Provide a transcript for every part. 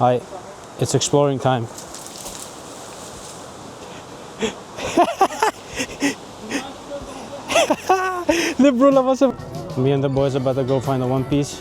Hi, it's exploring time. The brula was a... Me and the boys about to go find the One Piece.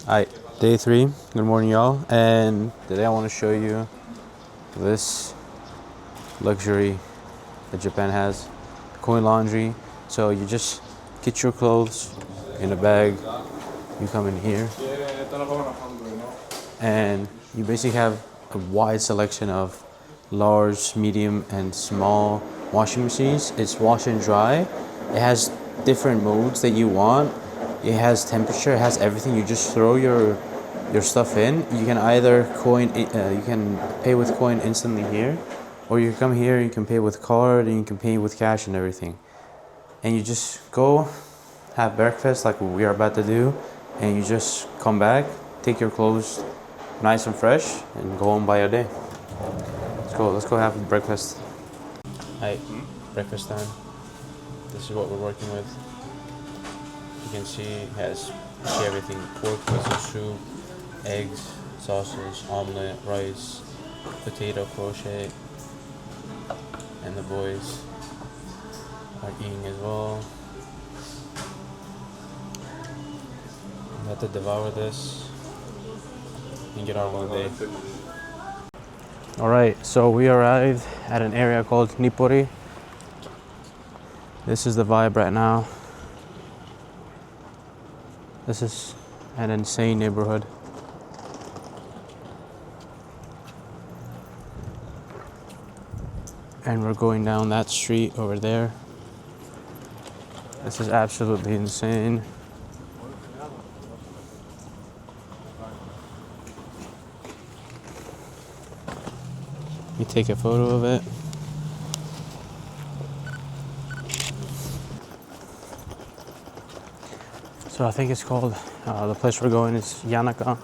Alright, day 3. Good morning, y'all. And today I want to show you this luxury that Japan has, coin laundry. So you just get your clothes in a bag, you come in here, and you basically have a wide selection of large, medium, and small washing machines. It's wash and dry. It has different modes that you want. It has temperature, it has everything. You just throw your stuff in. You can either you can pay with coin instantly here, or you come here, you can pay with card, and you can pay with cash and everything. And you just go have breakfast like we are about to do, and you just come back, take your clothes nice and fresh, and go home by your day. Let's go have breakfast. Hi, breakfast time. This is what we're working with. You can see it has everything: pork, miso soup, eggs, sausage, omelet, rice, potato crochet, and the boys are eating as well. We have to devour this and get our one day. Alright, so we arrived at an area called Nippori. This is the vibe right now. This is an insane neighborhood. And we're going down that street over there. This is absolutely insane. You take a photo of it. So I think it's called, the place we're going is Yanaka.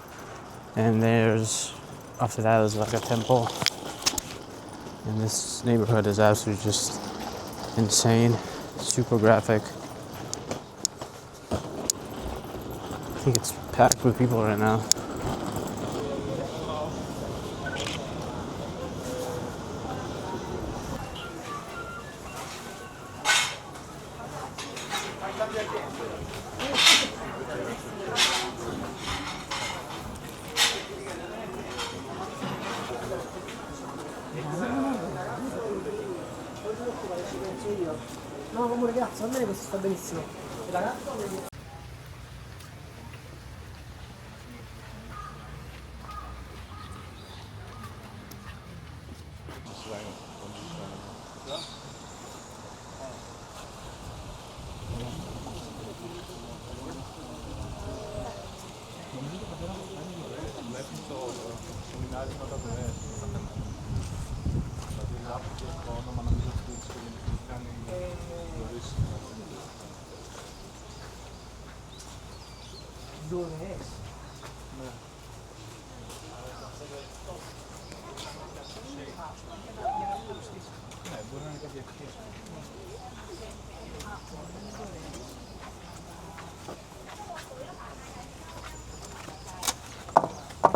And after that there's like a temple. And this neighborhood is absolutely just insane, super graphic. I think it's packed with people right now. No, come ragazzo, a me questo sta benissimo. Il ragazzo dove è?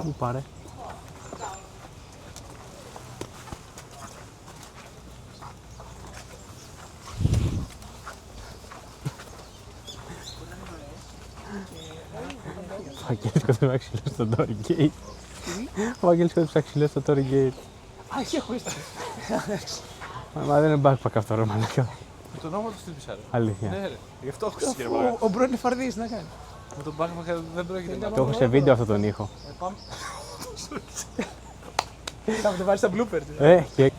Mi pare. Fakirsko tu actually sto door gate. Fakirsko tu actually sto door gate. Ah, sì, è questo. Μα δεν είναι backpack αυτό ρε μαλάκα. Με τον νόμο του στην πισάρα. Αλήθεια. Ναι, ρε. Γι' αυτό έχω κύριε Μαλάκα. Ο Μπρο είναι φαρδής, να κάνει. Με τον backpack δεν πρόκειται να Το έχω σε βίντεο αυτό τον ήχο. Πάμε. Θα το βάλεις στα bloopers. Και...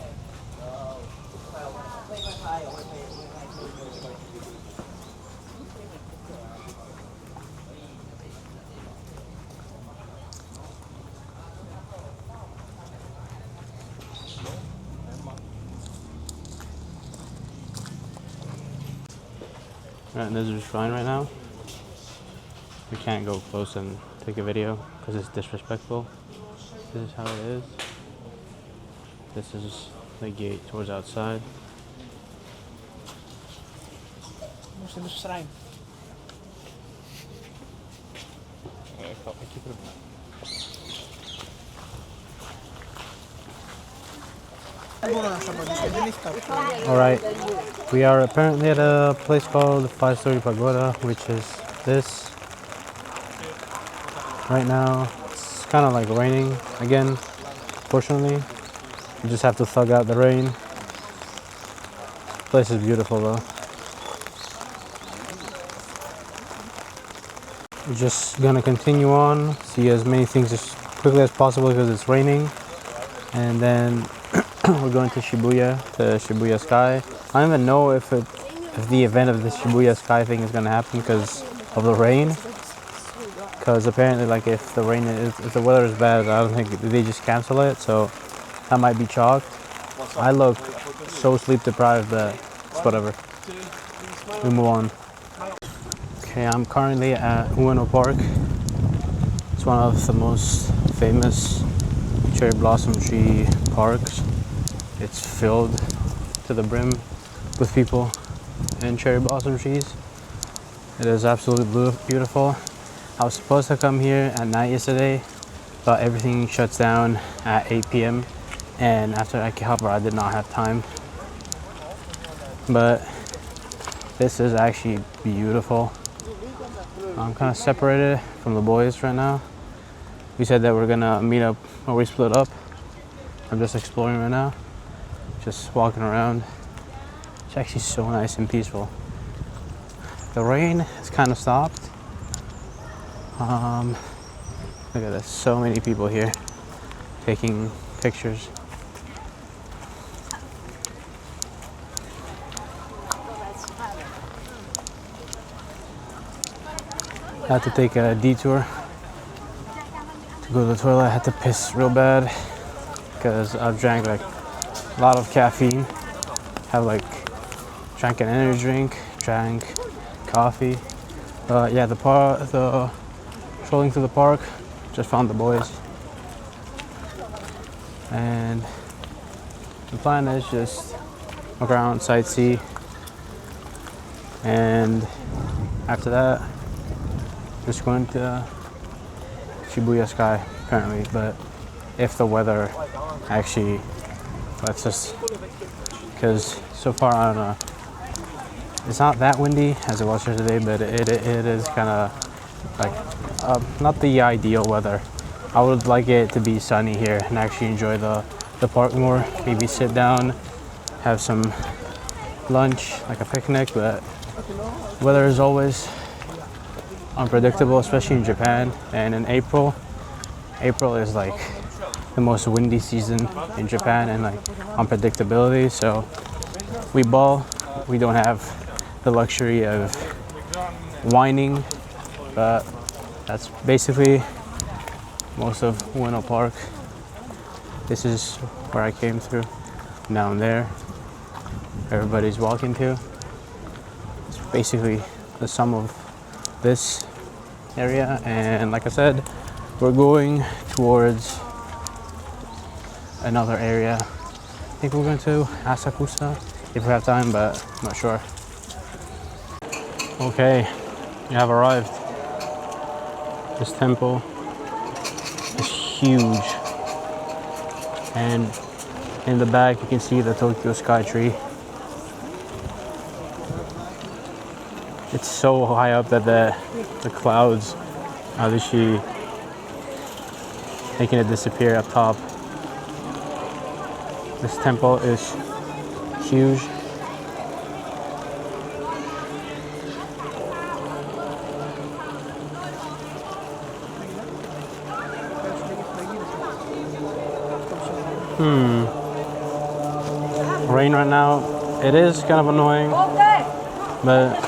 Right, this is the shrine right now. We can't go close and take a video because it's disrespectful. This is how it is. This is the gate towards outside. Όμως είναι στο shrine. Εκεί πρέπει να. Δεν μπορώ να σου απαντήσω, δεν έχει κάποιο. Alright, we are apparently at a place called 5-story Pagoda, which is this. Right now, it's kind of like raining again, fortunately. You just have to thug out the rain. This place is beautiful though. We're just gonna continue on, see as many things as quickly as possible because it's raining. And then we're going to Shibuya, the Shibuya Sky. I don't even know if the event of the Shibuya Sky thing is gonna happen because of the rain. Because apparently, like if the weather is bad, I don't think they just cancel it. So that might be chalked. I look so sleep deprived that it's whatever. We move on. Okay, I'm currently at Ueno Park. It's one of the most famous cherry blossom tree parks. It's filled to the brim with people and cherry blossom trees. It is absolutely beautiful. I was supposed to come here at night yesterday, but everything shuts down at 8 p.m. and after Akihabara I did not have time. But this is actually beautiful. I'm kind of separated from the boys right now. We said that we're gonna meet up or we split up. I'm just exploring right now, just walking around. It's actually so nice and peaceful. The rain has kind of stopped. Look at this, so many people here taking pictures. I had to take a detour to go to the toilet. I had to piss real bad because I've drank like a lot of caffeine. Have like drank an energy drink, drank coffee. Yeah, the strolling through the park, just found the boys. And the plan is just walk around, sightsee, and after that, just going to Shibuya Sky apparently. But if the weather actually lets us, because so far I don't know, it's not that windy as it was here today, but it is kind of like not the ideal weather. I would like it to be sunny here and actually enjoy the park more. Maybe sit down, have some lunch, like a picnic, but weather is always unpredictable, especially in Japan. And in April is like the most windy season in Japan and like unpredictability. So we ball, we don't have the luxury of whining, but that's basically most of Ueno Park. This is where I came through. Down there, everybody's walking to. It's basically the sum of this area, and like I said, we're going towards another area. I think we're going to Asakusa if we have time, but I'm not sure. Okay, we have arrived. This temple is huge, and in the back you can see the Tokyo Sky Tree. It's so high up that the clouds are literally making it disappear up top. This temple is huge. Rain right now. It is kind of annoying, but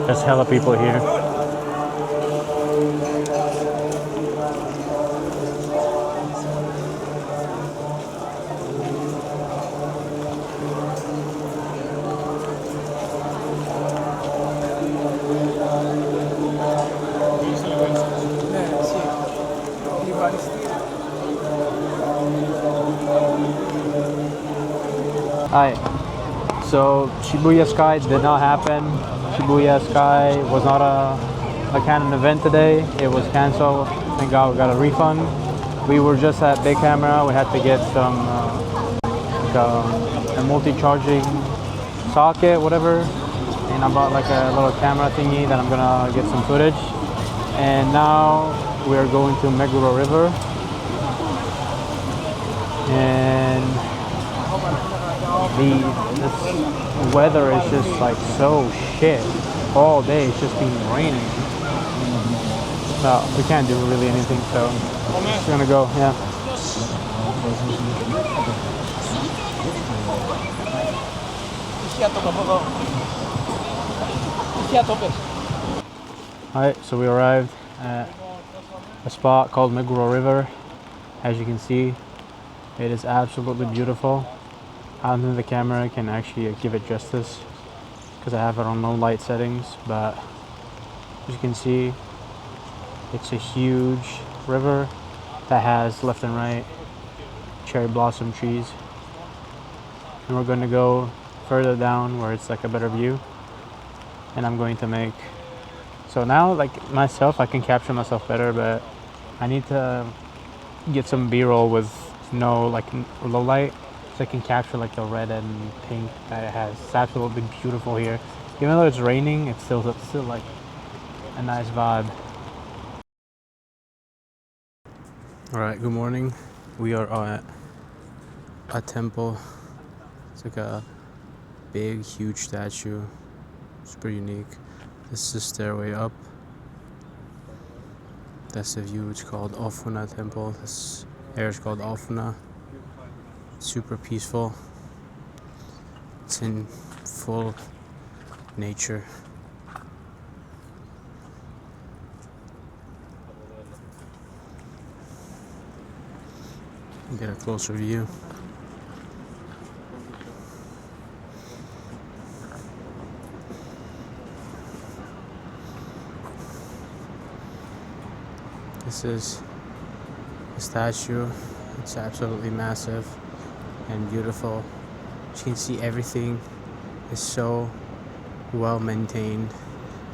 there's hella people here. Sì. Di vari stili. Hi. So Shibuya Sky did not happen. Shibuya Sky was not a canon event today. It was canceled. Thank God we got a refund. We were just at Big Camera. We had to get some a multi-charging socket, whatever. And I bought like a little camera thingy that I'm gonna get some footage. And now we are going to Meguro River. And this weather is just like so shit. All day it's just been raining. We can't do really anything, so I'm just gonna go, yeah. Alright, so we arrived at a spot called Meguro River. As you can see, it is absolutely beautiful. I don't think the camera can actually give it justice because I have it on low light settings, but as you can see, it's a huge river that has left and right cherry blossom trees. And we're going to go further down where it's like a better view. And I'm going to make, so now like myself, I can capture myself better, but I need to get some B-roll with no like low light so I can capture like the red and pink that it has. It's absolutely beautiful here. Even though it's raining, it's still like a nice vibe. All right, good morning. We are at a temple. It's like a big, huge statue. Super unique. This is the stairway up. That's the view. It's called Ofuna Temple. This area is called Ofuna. Super peaceful. It's in full nature. Get a closer view. This is a statue. It's absolutely massive and beautiful. As you can see, everything is so well maintained.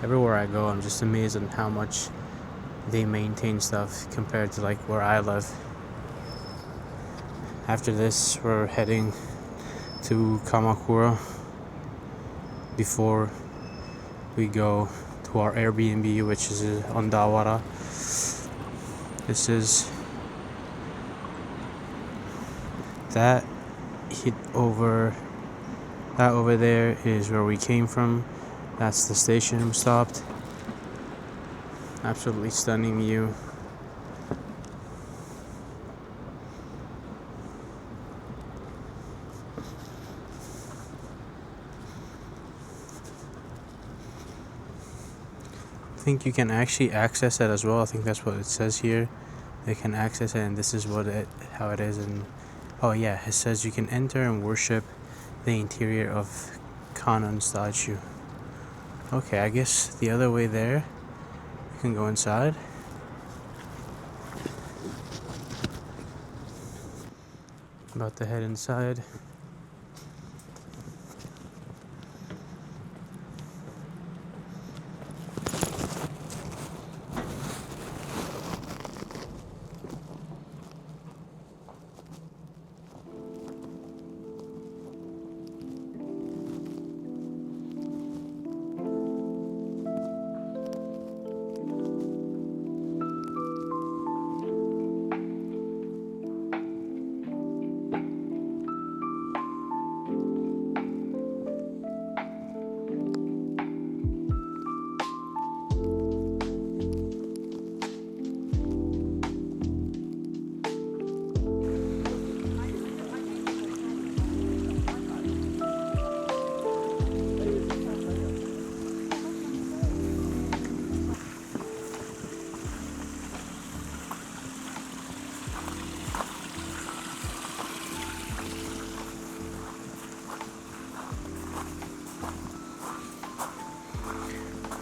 Everywhere I go, I'm just amazed at how much they maintain stuff compared to like where I live. After this, we're heading to Kamakura before we go to our Airbnb, which is on Dawara. This is that over there is where we came from. That's the station we stopped. Absolutely stunning view. I think you can actually access it as well. I think that's what it says here. They can access it, and this is how it is. And oh yeah, it says you can enter and worship the interior of Kanon statue. Okay, I guess the other way there, you can go inside. About to head inside.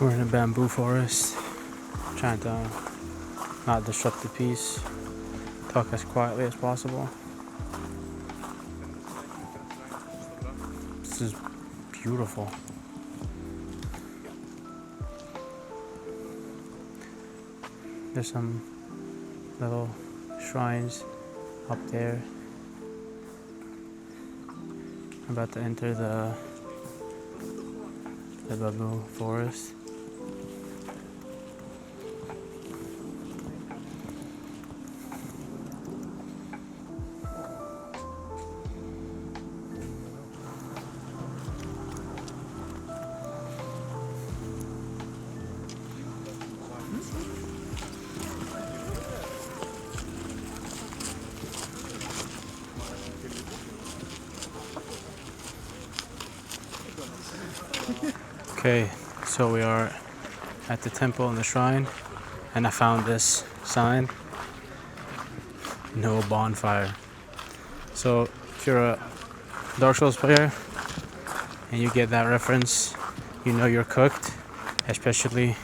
We're in a bamboo forest, trying to not disrupt the peace, talk as quietly as possible. This is beautiful. There's some little shrines up there. I'm about to enter the bamboo forest. Okay, so we are at the temple and the shrine, and I found this sign, no bonfire. So if you're a Dark Souls player and you get that reference, you know you're cooked, especially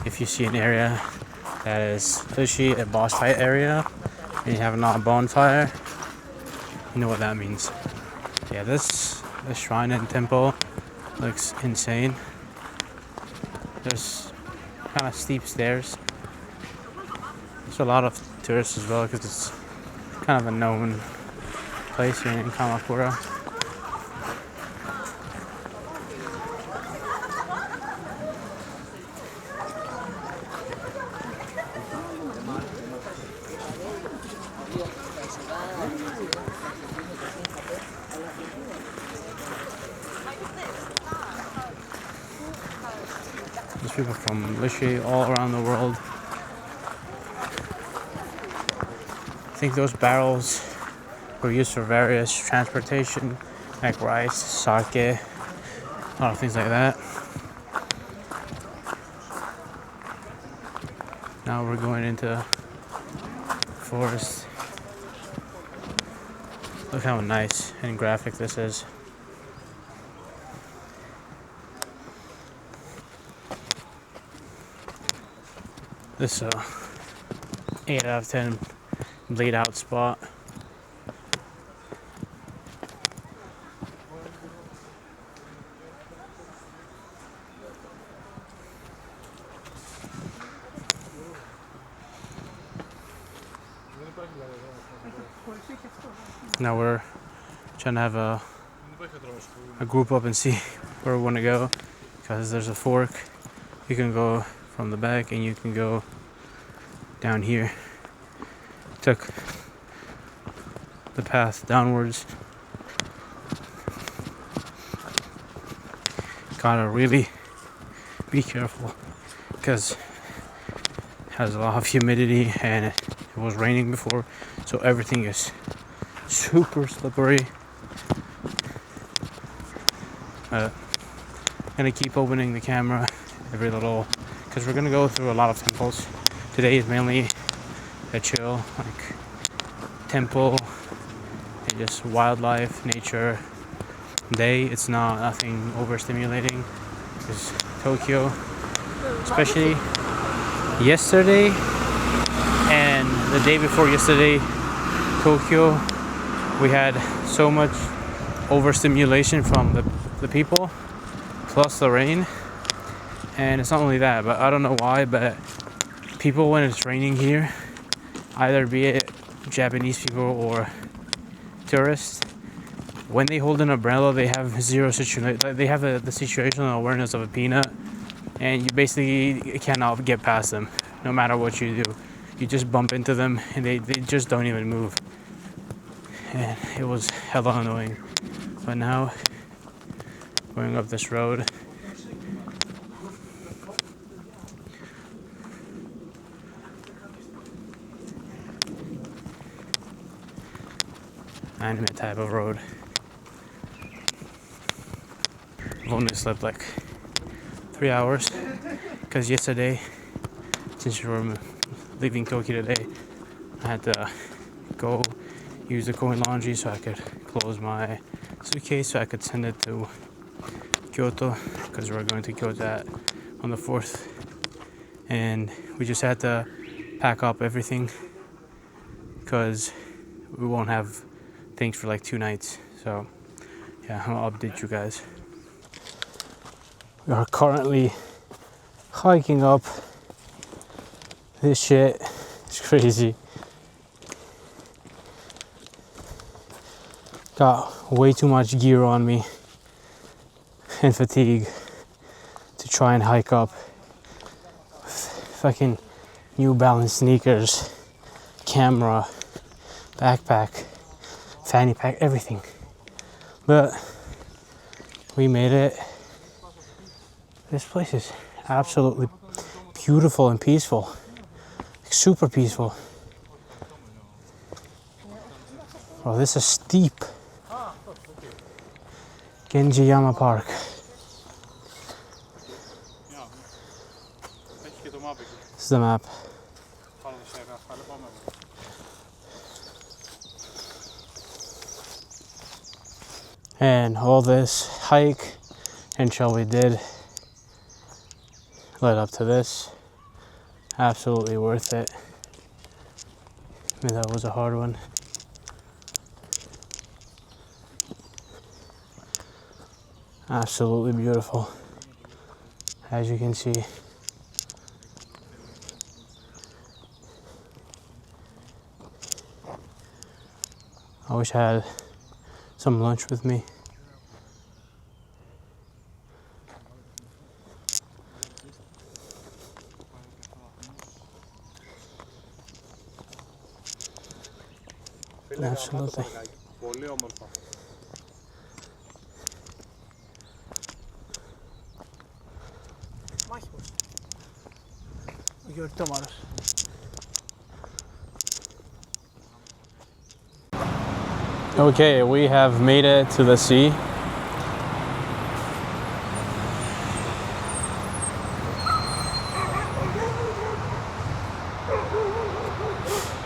if you see an area that is fishy, a boss fight area, and you have not a bonfire, you know what that means. Yeah, this shrine and temple looks insane. There's kind of steep stairs. There's a lot of tourists as well because it's kind of a known place here in Kamakura. There's people from literally all around the world. I think those barrels were used for various transportation, like rice, sake, a lot of things like that. Now we're going into forest. Look how nice and graphic this is. This 8 out of 10 laid out spot. Now we're trying to have a group up and see where we want to go, because there's a fork. You can go from the back and you can go down here. Took the path downwards. Gotta really be careful because it has a lot of humidity and it was raining before, so everything is super slippery. I'm gonna keep opening the camera every little, because we're gonna go through a lot of temples. Today is mainly a chill, like temple and just wildlife, nature day. It's nothing overstimulating. Because Tokyo, especially yesterday and the day before yesterday, Tokyo, we had so much overstimulation from the people, plus the rain. And it's not only that, but I don't know why, but people, when it's raining here, either be it Japanese people or tourists, when they hold an umbrella, they have zero situation. They have the situational awareness of a peanut, and you basically cannot get past them, no matter what you do. You just bump into them, and they just don't even move. And it was hella annoying. But now, going up this road, anime type of road. I've only slept like 3 hours because yesterday, since we were leaving Tokyo today, I had to go use the coin laundry so I could close my suitcase so I could send it to Kyoto, because we're going to Kyoto at on the 4th, and we just had to pack up everything because we won't have things for like 2 nights. So yeah, I'll update you guys. We are currently hiking up this shit. It's crazy. Got way too much gear on me and fatigue to try and hike up. Fucking New Balance sneakers, camera, backpack, fanny pack, everything. But we made it. This place is absolutely beautiful and peaceful. Super peaceful. Oh, this is steep. Genjiyama Park. This is the map. And all this hike and trail we did led up to this. Absolutely worth it. I mean, that was a hard one. Absolutely beautiful, as you can see. I wish I had some lunch with me. Absolutely. Okay, we have made it to the sea.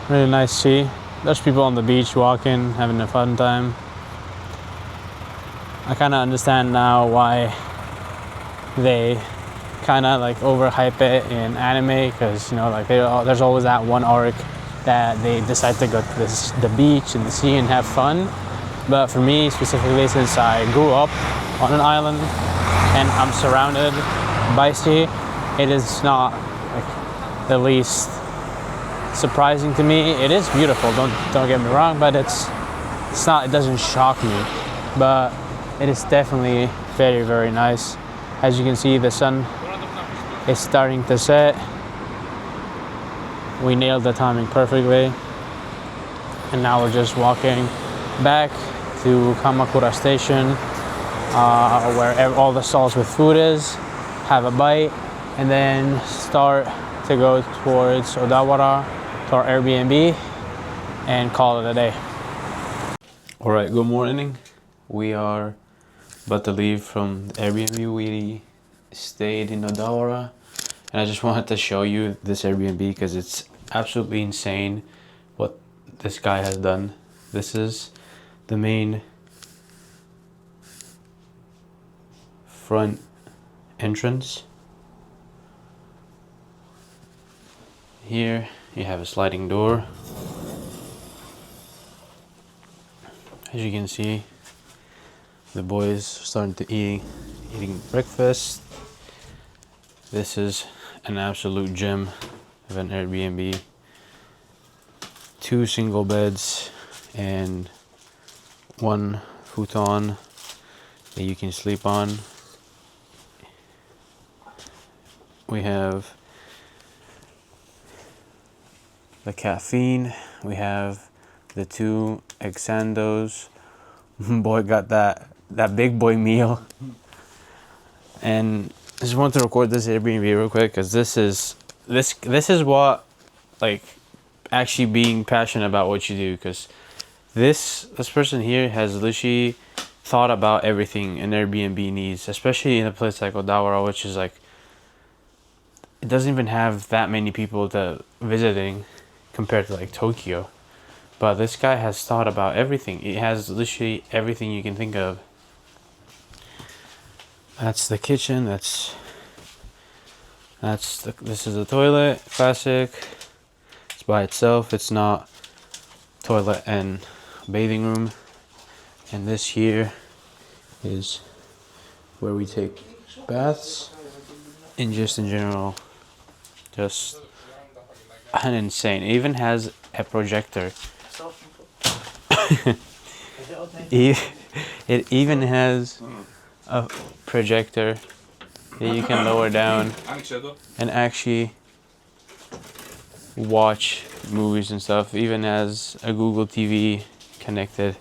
Really nice sea. There's people on the beach walking, having a fun time. I kind of understand now why they kind of like overhype it in anime, because you know, like there's always that one arc that they decide to go to the beach and the sea and have fun. But for me specifically, since I grew up on an island and I'm surrounded by sea, it is not like the least surprising to me. It is beautiful, don't get me wrong, but it doesn't shock me. But it is definitely very, very nice. As you can see, the sun is starting to set. We nailed the timing perfectly. And now we're just walking back to Kamakura station, where all the stalls with food is, have a bite, and then start to go towards Odawara, to our Airbnb, and call it a day. All right, good morning. We are about to leave from the Airbnb. We stayed in Odawara, and I just wanted to show you this Airbnb because it's absolutely insane what this guy has done. This is the main front entrance. Here you have a sliding door. As you can see, the boys are starting to eating breakfast. This is an absolute gem of an Airbnb. 2 single beds and 1 futon that you can sleep on. We have the caffeine. We have the 2 exandos. Boy got that big boy meal. And I just want to record this Airbnb real quick because this is what, like, actually being passionate about what you do, because this person here has literally thought about everything an Airbnb needs, especially in a place like Odawara, which is like, it doesn't even have that many people visiting compared to like Tokyo. But this guy has thought about everything. It has literally everything you can think of. That's the kitchen. That's This is the toilet, classic. It's by itself. It's not toilet and bathing room. And this here is where we take baths. And just in general, just an insane. It even has a projector. It even has a projector that you can lower down and actually watch movies and stuff. It even has a Google TV connected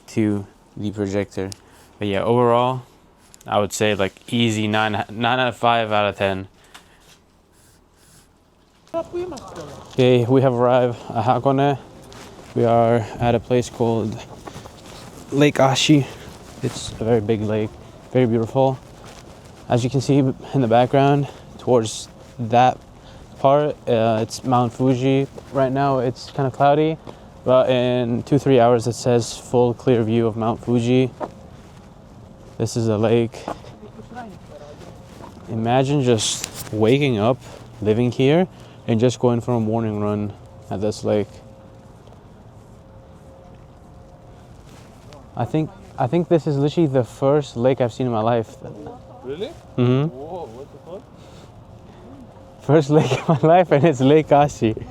to the projector. But yeah, overall, I would say like easy 9 out of 5 out of 10. Okay, we have arrived at Hakone. We are at a place called Lake Ashi. It's a very big lake, very beautiful. As you can see in the background, towards that part, it's Mount Fuji. Right now it's kind of cloudy, but in 2-3 hours it says full clear view of Mount Fuji. This is a lake. Imagine just waking up, living here, and just going for a morning run at this lake. I think this is literally the first lake I've seen in my life. Really? Mm-hmm. Whoa, what the fuck? First lake in my life, and it's Lake Ashi.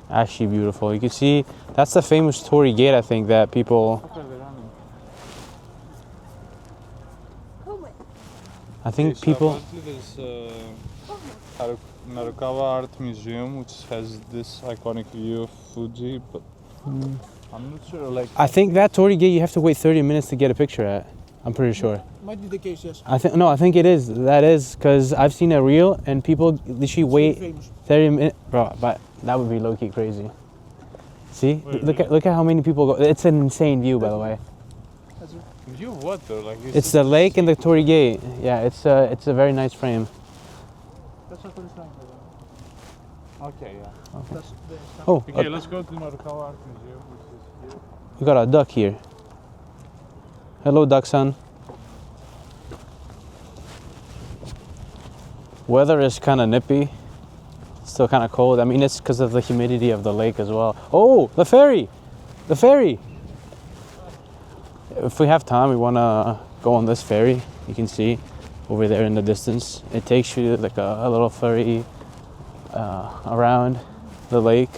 Actually beautiful. You can see that's the famous Torii Gate, I think, that people. I think people. There's Kamakura Art Museum, which has this iconic view of Fuji, but I'm not sure. Like, I think that Torii Gate you have to wait 30 minutes to get a picture at. I'm pretty sure. Might be the case, yes. I think it is. That is because I've seen a reel and people literally wait 30 minutes. Bro, but that would be low key crazy. See, look at how many people go. It's an insane view, by the way. view of what though? Like It's the lake and the Torii Gate. Yeah, it's a very nice frame. That's what it's like. Okay, yeah. That's the Oh, Okay, let's go to Kamakura Art Museum, which is here. we got a duck here. Hello, duck-san. Weather is kind of nippy. Still kind of cold. I mean, it's because of the humidity of the lake as well. Oh, the ferry! The ferry! If we have time, we want to go on this ferry. You can see over there in the distance. It takes you like a little ferry around the lake.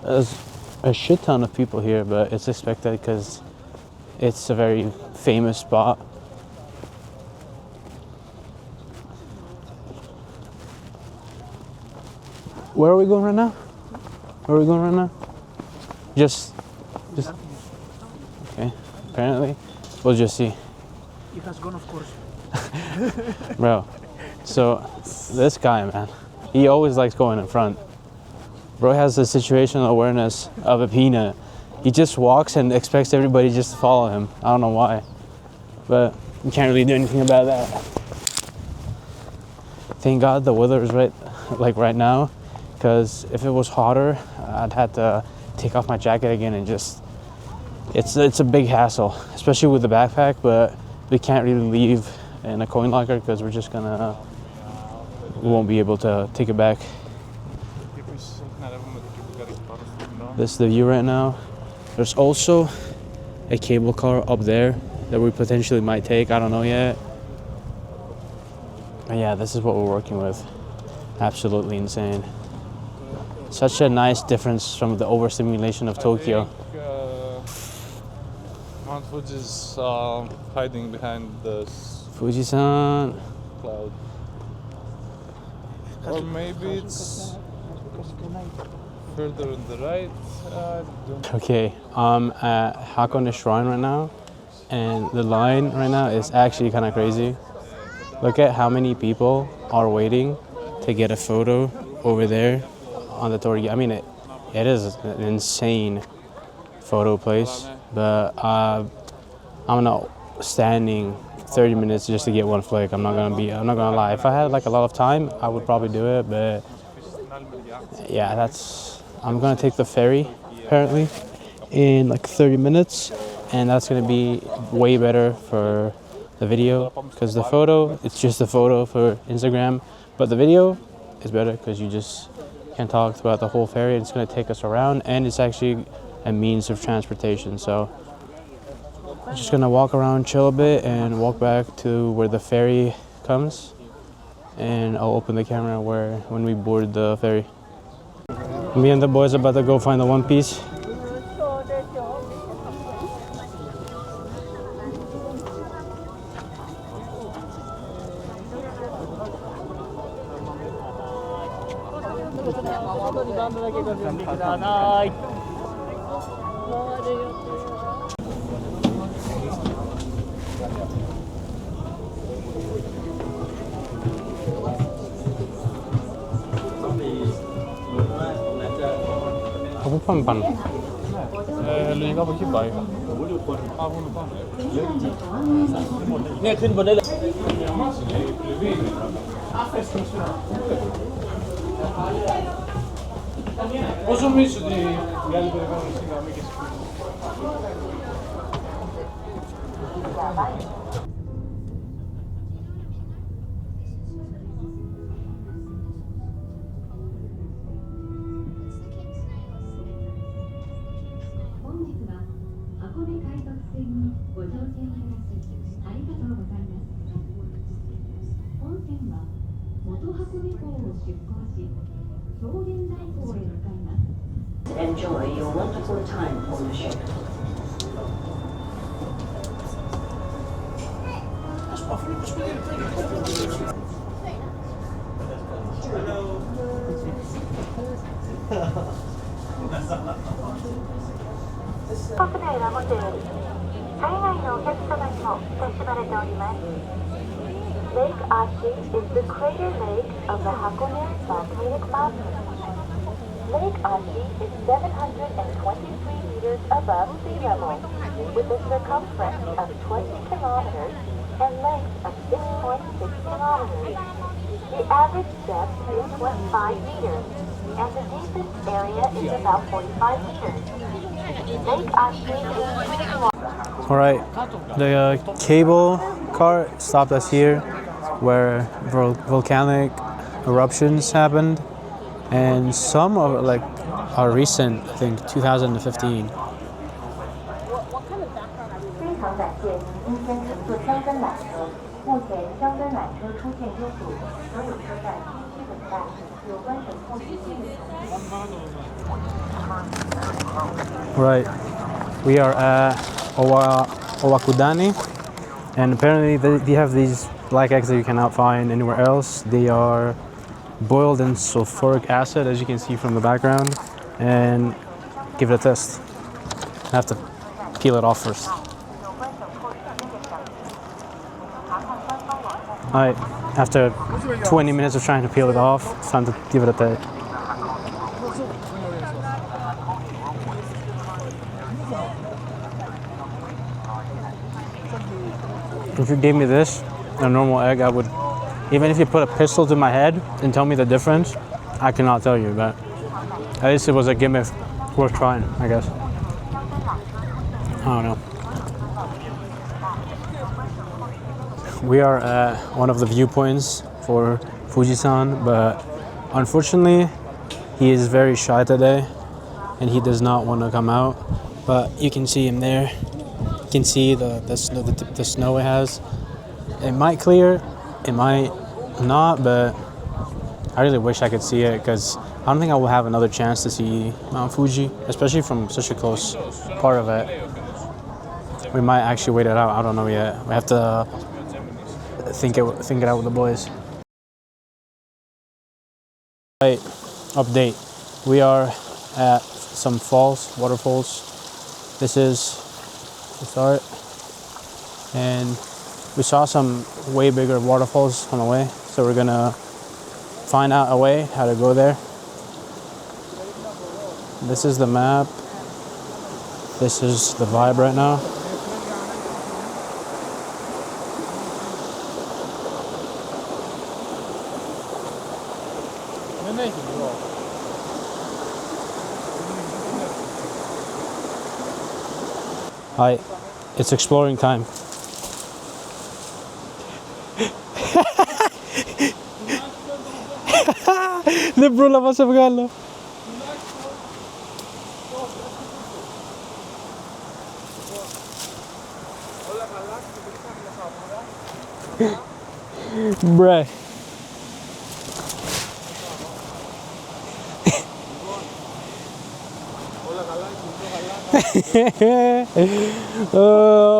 There's a shit ton of people here, but it's expected because it's a very famous spot. Where are we going right now? Where are we going right now? Just okay. Apparently, we'll just see. It has gone, of course. Bro, so this guy, man, he always likes going in front. Bro has the situational awareness of a peanut. He just walks and expects everybody just to follow him. I don't know why, but you can't really do anything about that. Thank God the weather is right now, because if it was hotter, I'd have to take off my jacket again and just, it's a big hassle, especially with the backpack, but we can't really leave in a coin locker because we won't be able to take it back. This is the view right now. There's also a cable car up there that we potentially might take. I don't know yet. But yeah, this is what we're working with. Absolutely insane. Such a nice difference from the overstimulation of Tokyo. Mount Fuji is hiding behind the Fuji-san. cloud. Or maybe it's further on the right. I don't. Okay, I'm at Hakone Shrine right now, and the line right now is actually kind of crazy. Look at how many people are waiting to get a photo over there on the Torii. I mean, it is an insane photo place, but I'm not standing 30 minutes just to get one flick. I'm not gonna lie. If I had like a lot of time, I would probably do it, but yeah, I'm gonna take the ferry apparently, in like 30 minutes, and that's gonna be way better for the video, because the photo, it's just a photo for Instagram, but the video is better because you just can talk throughout the whole ferry. It's gonna take us around, and it's actually a means of transportation. So I'm just gonna walk around, chill a bit, and walk back to where the ferry comes, and I'll open the camera when we board the ferry. Me and the boys are about to go find the One Piece. Aku pan. Liga på Kibba. เนี่ยขึ้นบนได้เลย Och så mycket det hjälper ganska mycket. 本日は箱根海賊船にご乗船いただきありがとうございます。本船は元箱根港を出港し、草原台港へ向かいます。Enjoy your wonderful time on the ship. Lake Ashi is the crater lake of the Hakone volcanic mountain. Lake Ashi is 723 meters above sea level, with a circumference of 20 kilometers and length of 6.6 kilometers. The average depth is 25 meters, and the deepest area is about 45 meters. Lake Ashi is All right, the cable car stopped us here where volcanic eruptions happened, and some of like are recent, I think 2015. 非常感谢您今天乘坐香根缆车。目前香根缆车出现拥堵，所有车站必须等待。有关等候区域的乘客。 Right, we are at Owakudani, and apparently they have these black eggs that you cannot find anywhere else. They are boiled in sulfuric acid, as you can see from the background, and give it a test. I have to peel it off first. Alright, after 20 minutes of trying to peel it off, it's time to give it a taste. If you gave me this, a normal egg, I would, even if you put a pistol to my head and tell me the difference, I cannot tell you, but at least it was a gimmick worth trying, I guess. I don't know. We are at one of the viewpoints for Fujisan, but unfortunately, he is very shy today and he does not want to come out, but you can see him there. You can see the snow it has. It might clear, it might not, but I really wish I could see it because I don't think I will have another chance to see Mount Fuji, especially from such a close part of it. We might actually wait it out. I don't know yet. We have to think it out with the boys. Right, update. We are at some falls, waterfalls. This is the start, and we saw some way bigger waterfalls on the way, so we're gonna find out a way how to go there. This is the map. This is the vibe right now. It's exploring time. Δεν πρόλαβα να σε βγάλω. Μπρε.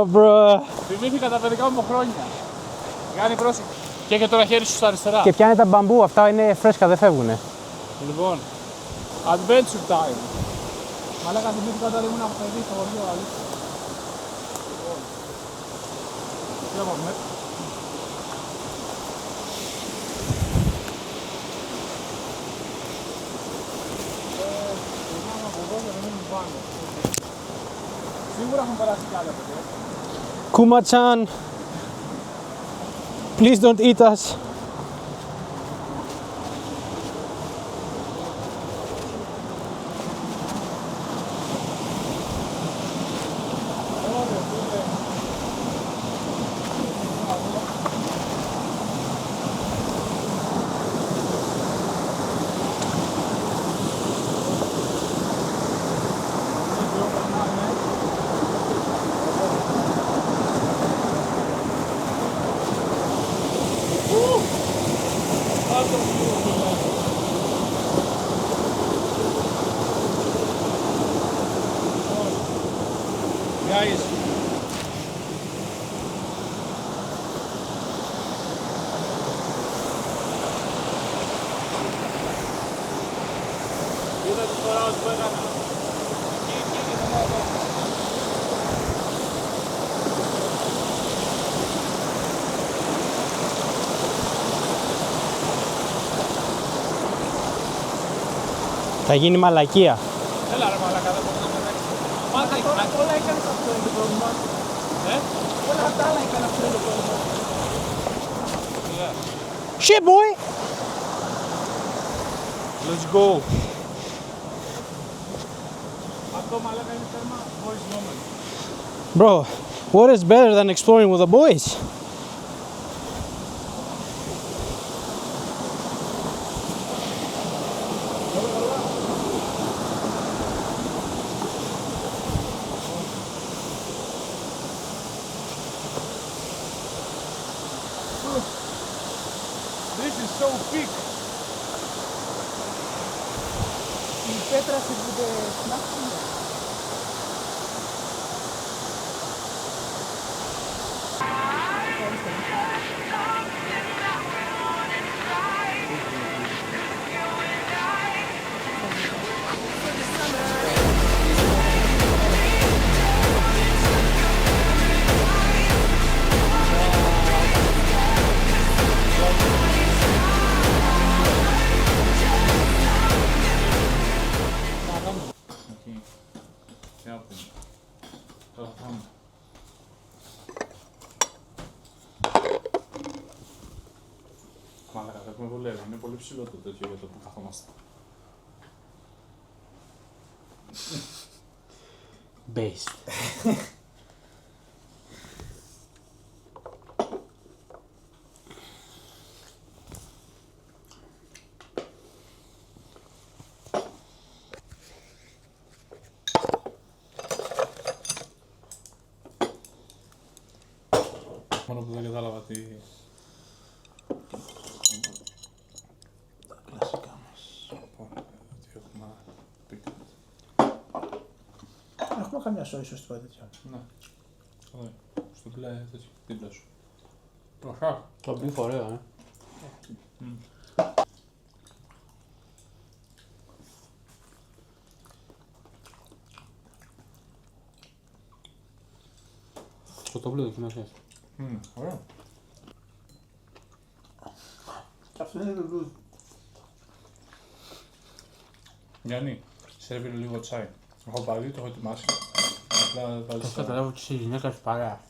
Μπρο. Θυμήθηκα τα παιδικά μου χρόνια. Κάνει πρόσεχε. Και τώρα χέρι σου στα αριστερά. Και πιάνε τα μπαμπού, αυτά είναι φρέσκα, δεν φεύγουνε. Λοιπόν, adventure time. Μαλάκα θυμήθηκα όταν ήμουν από παιδί στο χωριό, αλήθεια. Λοιπόν, βλέπαμε. Θυμάμαι από εδώ και δεν ήμουν πάνω. Σίγουρα έχουν περάσει κι άλλα παιδιά. Kuma-chan, please don't eat us. Guys, είδα τις φοράους που έκανα. Θα γίνει μαλακία. Έλα ρε μαλάκα, δεν μπορείς να με παίξεις. Μάτα η κράκη. Όλα έκανες αυτό είναι το πρόβλημα. Όλα τα άλλα έκανα αυτό είναι το πρόβλημα. Shit, boy! Let's go. Αυτό μαλάκα είναι τέρμα boys moment. Bro, what is better than exploring with the boys? This is so big. Η πέτρα σε bude snapsina. Μαλάκα, θα έχουμε βολεύει. Είναι πολύ ψηλό το τέτοιο για το που καθόμαστε. Based. Μόνο που δεν κατάλαβα τι... Τα κλασικά μας. Τι έχουμε πει. Έχουμε καμιά σόη σωστό τέτοιο. Ναι. Ωραία. Στο πλάι τέτοιο. Δίπλα σου. Προχά. Το μπιφ ωραίο, Σκοτόπουλο δοκιμασίες. Ωραία. Και αυτό είναι το μπλουζ. Γιάννη, σερβίρει λίγο τσάι. Έχω πάρει, το έχω ετοιμάσει. Απλά βάλεις Το καταλάβω και σε γυναίκα σου παρέα.